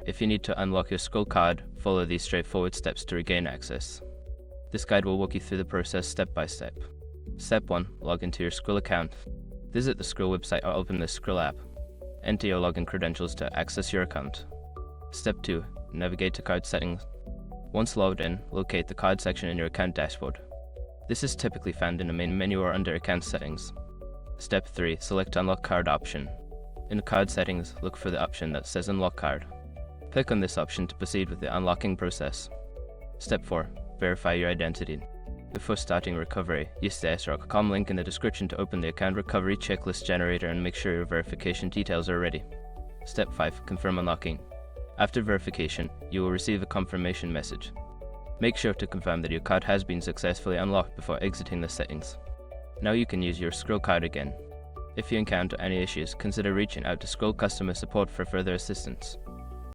If you need to unlock your Skrill card, follow these straightforward steps to regain access. This guide will walk you through the process step by step. Step 1. Log into your Skrill account. Visit the Skrill website or open the Skrill app. Enter your login credentials to access your account. Step 2. Navigate to card settings. Once logged in, locate the card section in your account dashboard. This is typically found in the main menu or under account settings. Step 3. Select Unlock Card option. In the card settings, look for the option that says Unlock Card. Click on this option to proceed with the unlocking process. Step 4. Verify your identity. Before starting recovery, use the srock.com link in the description to open the account recovery checklist generator and make sure your verification details are ready. Step 5. Confirm unlocking. After verification, you will receive a confirmation message. Make sure to confirm that your card has been successfully unlocked before exiting the settings. Now you can use your Skrill card again. If you encounter any issues, consider reaching out to Skrill customer support for further assistance.